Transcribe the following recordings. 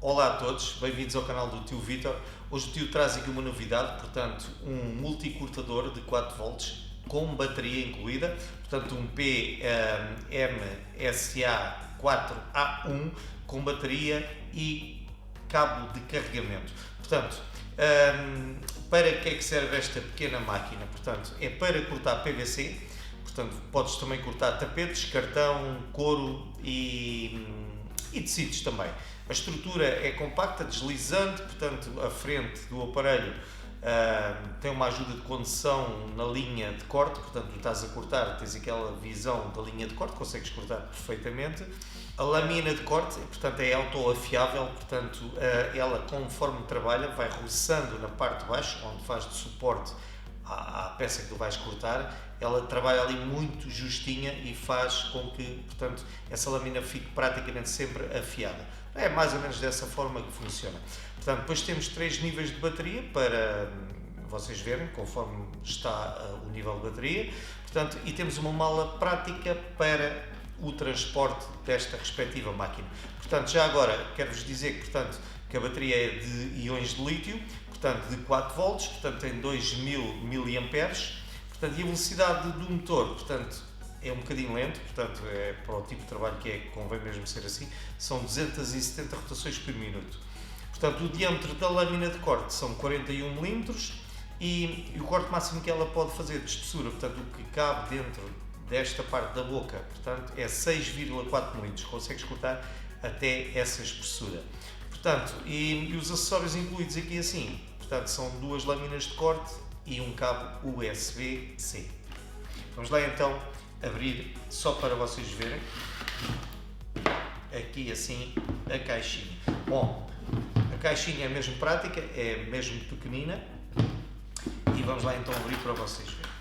Olá a todos, bem-vindos ao canal do Tio Vitor. Hoje o Tio traz aqui uma novidade, portanto, um multicortador de 4 volts com bateria incluída, portanto um PMSA4A1 com bateria e cabo de carregamento. Portanto, para que é que serve esta pequena máquina? Portanto, é para cortar PVC, portanto, podes também cortar tapetes, cartão, couro e tecidos também. A estrutura é compacta, deslizante, portanto a frente do aparelho tem uma ajuda de condução na linha de corte, portanto tu estás a cortar, tens aquela visão da linha de corte, consegues cortar perfeitamente. A lâmina de corte, portanto, é autoafiável, portanto ela conforme trabalha vai roçando na parte de baixo, onde faz de suporte à peça que tu vais cortar, ela trabalha ali muito justinha e faz com que, portanto, essa lâmina fique praticamente sempre afiada. É mais ou menos dessa forma que funciona. Portanto, depois temos 3 níveis de bateria para vocês verem conforme está o nível de bateria, portanto, e temos uma mala prática para o transporte desta respectiva máquina. Portanto, já agora quero-vos dizer que, portanto, que a bateria é de íons de lítio, portanto, de 4 volts, portanto, tem 2000 mAh, portanto, e a velocidade do motor, portanto, é um bocadinho lento, portanto, é para o tipo de trabalho que é, convém mesmo ser assim, são 270 rotações por minuto. Portanto, o diâmetro da lâmina de corte são 41 mm e o corte máximo que ela pode fazer de espessura, portanto, o que cabe dentro desta parte da boca, portanto, é 6,4 mm, consegues cortar até essa espessura. Portanto, e os acessórios incluídos aqui assim, portanto, são 2 lâminas de corte e um cabo USB-C. Vamos lá então abrir só para vocês verem aqui assim a caixinha. Bom, a caixinha é mesmo prática, é mesmo pequenina e vamos lá então abrir para vocês verem.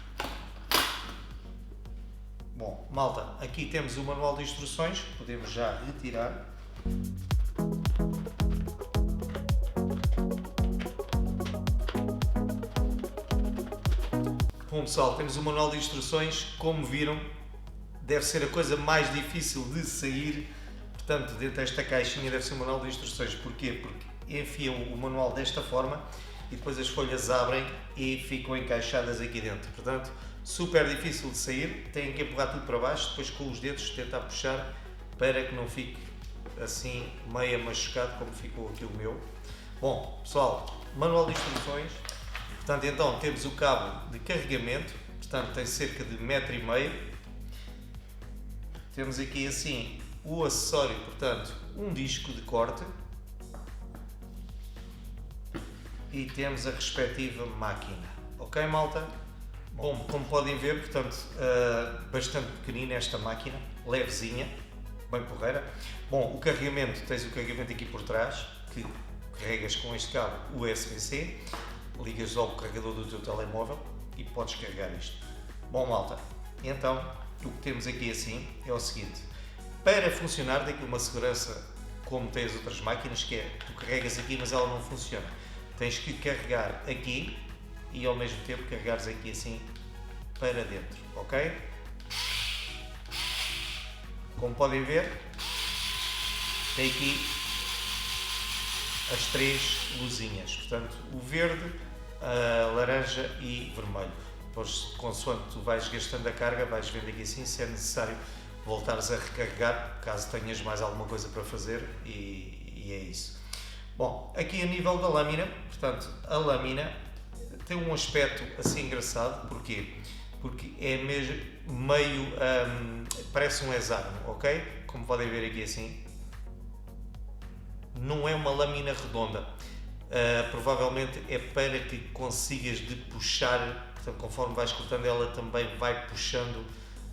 Bom, malta, aqui temos o manual de instruções, podemos já retirar. Bom pessoal, temos o manual de instruções, como viram, deve ser a coisa mais difícil de sair, portanto, dentro desta caixinha deve ser o manual de instruções. Porquê? Porque enfiam o manual desta forma e depois as folhas abrem e ficam encaixadas aqui dentro. Portanto, super difícil de sair, têm que empurrar tudo para baixo, depois com os dedos tentar puxar para que não fique assim meio machucado como ficou aqui o meu. Bom, pessoal, manual de instruções. Portanto, então temos o cabo de carregamento, portanto tem cerca de 1,5 m. Temos aqui assim o acessório, portanto um disco de corte e temos a respectiva máquina. Ok, malta? Bom, como podem ver, portanto bastante pequenina esta máquina, levezinha, bem porreira. Bom, o carregamento, tens o carregamento aqui por trás, que carregas com este cabo USB-C. Ligas ao carregador do teu telemóvel e podes carregar isto. Bom, malta, então o que temos aqui assim é o seguinte: para funcionar, daqui uma segurança como tem as outras máquinas, que é, tu carregas aqui mas ela não funciona, tens que carregar aqui e ao mesmo tempo carregares aqui assim para dentro, ok? Como podem ver, tem aqui as 3 luzinhas, portanto o verde, a laranja e vermelho. Depois, consoante tu vais gastando a carga, vais vendo aqui assim se é necessário voltares a recarregar, caso tenhas mais alguma coisa para fazer, e é isso. Bom, aqui a nível da lâmina, portanto a lâmina tem um aspecto assim engraçado, porquê? Porque é mesmo meio, parece um hexágono, ok? Como podem ver aqui assim, não é uma lâmina redonda, provavelmente é para que consigas de puxar, portanto, conforme vais cortando ela também vai puxando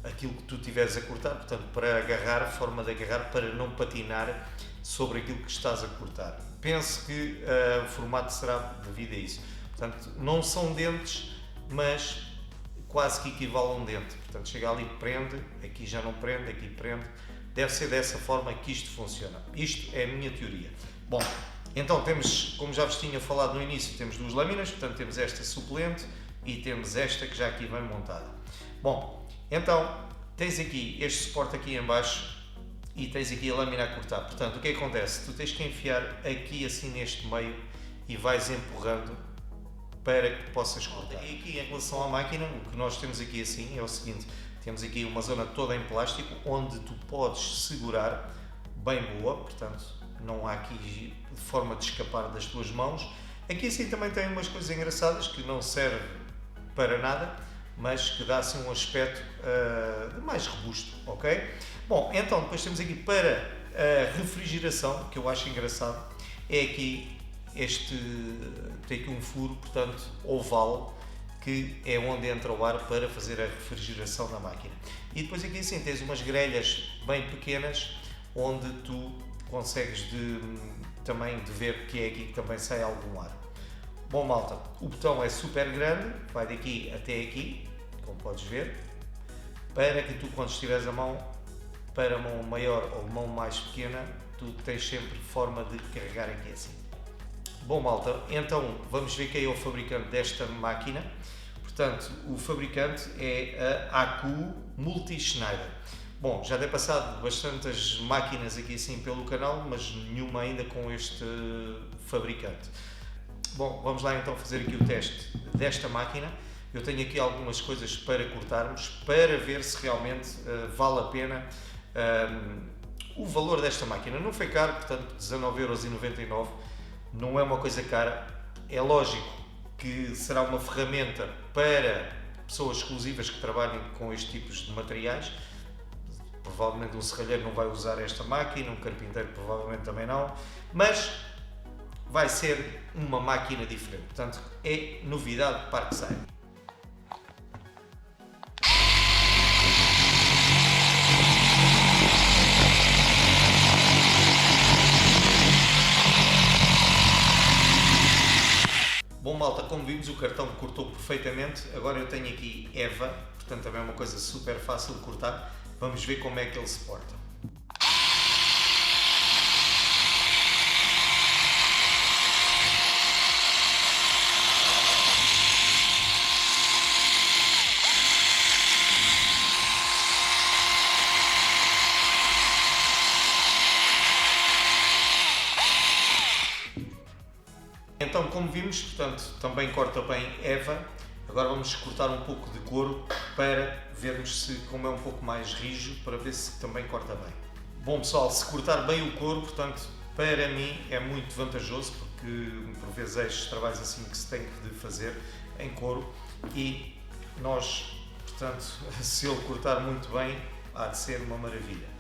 aquilo que tu estiveres a cortar, portanto, para agarrar, forma de agarrar, para não patinar sobre aquilo que estás a cortar. Penso que o formato será devido a isso. Portanto, não são dentes, mas quase que equivale a um dente. Portanto, chega ali, prende, aqui já não prende, aqui prende. Deve ser dessa forma que isto funciona. Isto é a minha teoria. Bom, então temos, como já vos tinha falado no início, temos 2 lâminas, portanto temos esta suplente e temos esta que já aqui vem montada. Bom, então tens aqui este suporte aqui em baixo, e tens aqui a lâmina a cortar. Portanto, o que acontece? Tu tens que enfiar aqui assim neste meio e vais empurrando para que possas cortar. E aqui em relação à máquina, o que nós temos aqui assim é o seguinte: temos aqui uma zona toda em plástico onde tu podes segurar bem boa, portanto não há aqui forma de escapar das tuas mãos. Aqui assim também tem umas coisas engraçadas que não servem para nada, mas que dá assim um aspecto mais robusto, ok? Bom, então depois temos aqui para a refrigeração, que eu acho engraçado, é aqui tem aqui um furo, portanto, oval, que é onde entra o ar para fazer a refrigeração da máquina. E depois aqui assim tens umas grelhas bem pequenas, onde tu consegues também de ver que é aqui que também sai algum ar. Bom malta, o botão é super grande, vai daqui até aqui, como podes ver, para que tu quando estiveres a mão para a mão maior ou mão mais pequena, tu tens sempre forma de carregar aqui assim. Bom malta, então vamos ver quem é o fabricante desta máquina. Portanto, o fabricante é a AKU Multi-Schneider. Bom, já tem passado bastantes máquinas aqui assim pelo canal, mas nenhuma ainda com este fabricante. Bom, vamos lá então fazer aqui o teste desta máquina. Eu tenho aqui algumas coisas para cortarmos, para ver se realmente vale a pena o valor desta máquina. Não foi caro, portanto 19,99€, não é uma coisa cara. É lógico que será uma ferramenta para pessoas exclusivas que trabalhem com estes tipos de materiais. Provavelmente um serralheiro não vai usar esta máquina, um carpinteiro provavelmente também não, mas vai ser uma máquina diferente. Portanto, é novidade de Parkside. Bom malta, como vimos o cartão cortou perfeitamente, agora eu tenho aqui EVA, portanto também é uma coisa super fácil de cortar. Vamos ver como é que ele se porta. Então, como vimos, portanto, também corta bem EVA. Agora vamos cortar um pouco de couro para vermos se, como é um pouco mais rijo, para ver se também corta bem. Bom pessoal, se cortar bem o couro, portanto, para mim é muito vantajoso, porque por vezes estes trabalhos assim que se tem de fazer em couro e nós, portanto, se ele cortar muito bem, há de ser uma maravilha.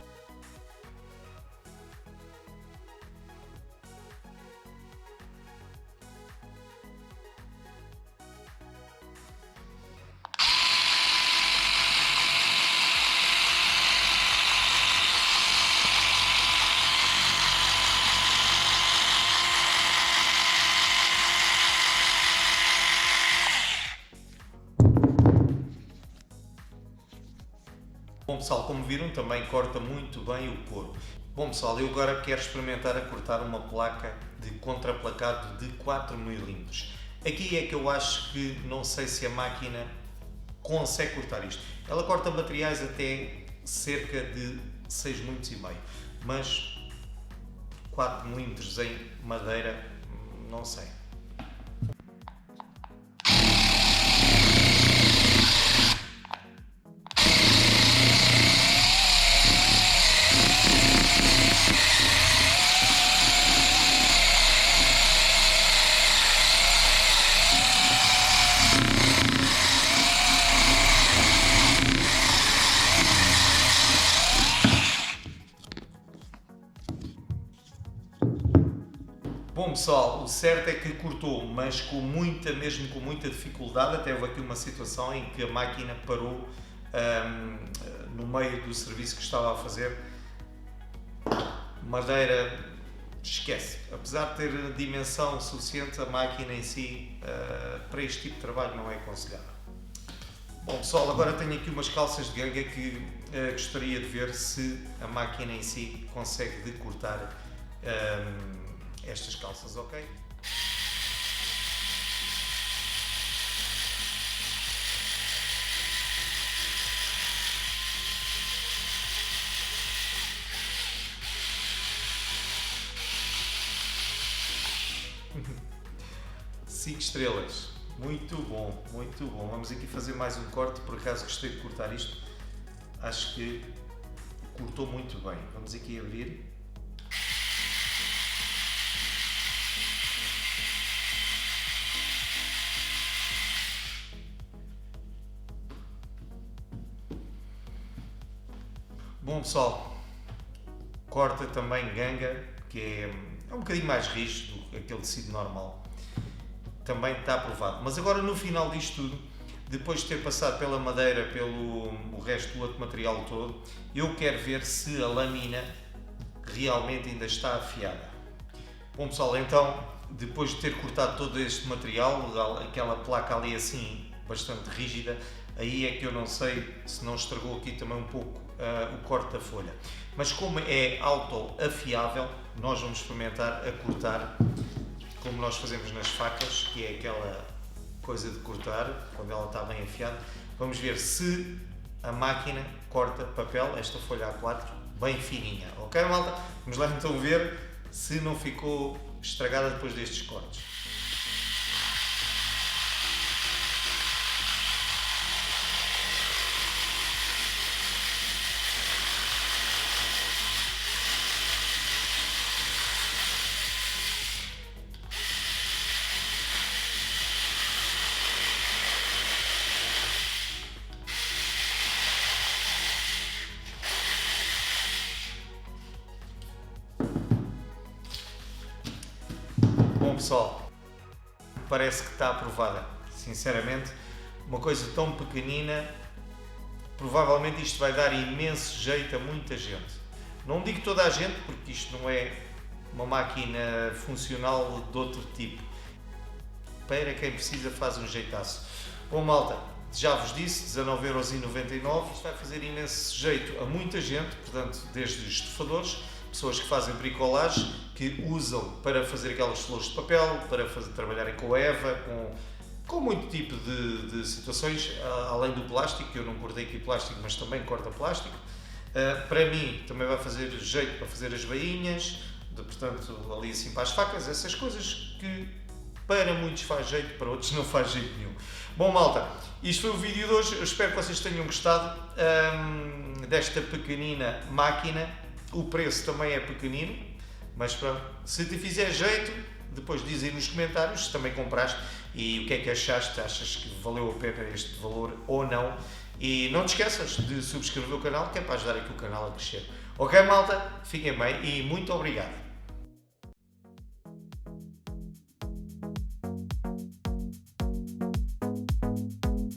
Bom pessoal, como viram, também corta muito bem o couro. Bom pessoal, eu agora quero experimentar a cortar uma placa de contraplacado de 4mm. Aqui é que eu acho que não sei se a máquina consegue cortar isto. Ela corta materiais até cerca de 6,5 mm, mas 4mm em madeira, não sei. Bom pessoal, o certo é que cortou, mas mesmo com muita dificuldade. Até houve aqui uma situação em que a máquina parou no meio do serviço que estava a fazer. Madeira, esquece. Apesar de ter dimensão suficiente, a máquina em si, para este tipo de trabalho, não é aconselhável. Bom pessoal, agora tenho aqui umas calças de ganga que gostaria de ver se a máquina em si consegue decortar estas calças, ok? 5 estrelas. Muito bom, muito bom. Vamos aqui fazer mais um corte, por acaso gostei de cortar isto. Acho que cortou muito bem. Vamos aqui abrir. Bom pessoal, corta também ganga, que é um bocadinho mais rígido do que aquele tecido normal. Também está aprovado. Mas agora no final disto tudo, depois de ter passado pela madeira, pelo o resto do outro material todo, eu quero ver se a lâmina realmente ainda está afiada. Bom pessoal, então, depois de ter cortado todo este material, aquela placa ali assim, bastante rígida, aí é que eu não sei se não estragou aqui também um pouco o corte da folha. Mas como é auto-afiável, nós vamos experimentar a cortar como nós fazemos nas facas, que é aquela coisa de cortar, quando ela está bem afiada. Vamos ver se a máquina corta papel, esta folha A4, bem fininha. Ok, malta? Vamos lá então ver se não ficou estragada depois destes cortes. Bom pessoal, parece que está aprovada. Sinceramente, uma coisa tão pequenina, provavelmente isto vai dar imenso jeito a muita gente. Não digo toda a gente, porque isto não é uma máquina funcional de outro tipo. Para quem precisa faz um jeitaço. Bom malta, já vos disse, 19,99€, isto vai fazer imenso jeito a muita gente, portanto, desde estufadores, pessoas que fazem bricolagem, que usam para fazer aquelas flores de papel, para trabalharem com a Eva, com muito tipo de situações, além do plástico, que eu não cortei aqui plástico, mas também corta plástico. Para mim também vai fazer jeito para fazer as bainhas, portanto ali assim para as facas, essas coisas que para muitos faz jeito, para outros não faz jeito nenhum. Bom malta, isto foi o vídeo de hoje, eu espero que vocês tenham gostado desta pequenina máquina. O preço também é pequenino, mas pronto, se te fizer jeito, depois dizem nos comentários se também compraste e o que é que achaste, achas que valeu a pena este valor ou não. E não te esqueças de subscrever o canal, que é para ajudar aqui o canal a crescer. Ok malta? Fiquem bem e muito obrigado.